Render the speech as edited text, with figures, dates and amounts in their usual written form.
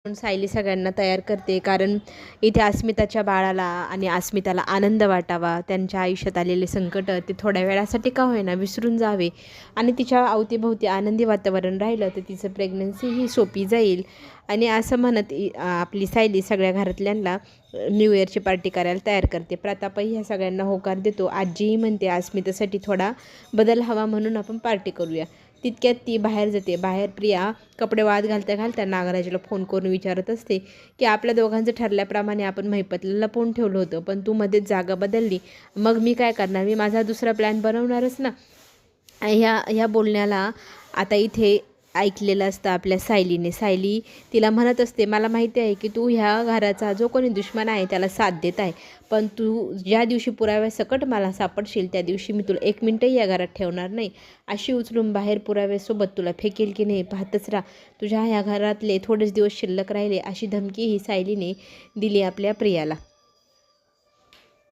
सायली सगळ्यांना तयार करते, कारण इथे अस्मिताच्या बाळाला आणि अस्मिताला आनंद वाटावा, त्यांच्या आयुष्यात आलेले संकट ते थोड्या वेळासाठी का होईना विसरून जावे आणि तिच्या अवतीभोवती आनंदी वातावरण राहिलं तर तिचं प्रेग्नन्सी ही सोपी जाईल. आणि असं म्हणत आपली सायली सगळ्या घरातल्यांना न्यू इयरची पार्टी करायला तयार करते. प्रतापही ह्या सगळ्यांना होकार देतो. आजीही म्हणते अस्मितासाठी थोडा बदल हवा म्हणून आपण पार्टी करूया. तितक्यात ती बाहेर जाते. बाहेर प्रिया कपडे वाळत घालता घालता नागराजला फोन करून विचारत असते की आपल्या दोघांचं ठरल्याप्रमाणे आपण महिपतला लपवून ठेवलं होतं, पण तू मध्येच जागा बदलली, मग मी काय करणार? मी माझा दुसरा प्लॅन बनवणारच ना. ह्या बोलण्याला आता इथे ऐकलेलं असतं आपल्या सायलीने. सायली तिला म्हणत असते, मला माहिती आहे की तू ह्या घराचा जो कोणी दुश्मन आहे त्याला साथ देत आहे, पण तू ज्या दिवशी पुराव्यासकट मला सापडशील त्या दिवशी मी तुला 1 मिनटंही या घरात ठेवणार नाही. अशी उचलून बाहेर पुराव्यासोबत तुला फेकेल की नाही पाहतच राहा. तुझ्या ह्या घरातले थोडेच दिवस शिल्लक राहिले, अशी धमकी ही सायलीने दिली आपल्या प्रियाला.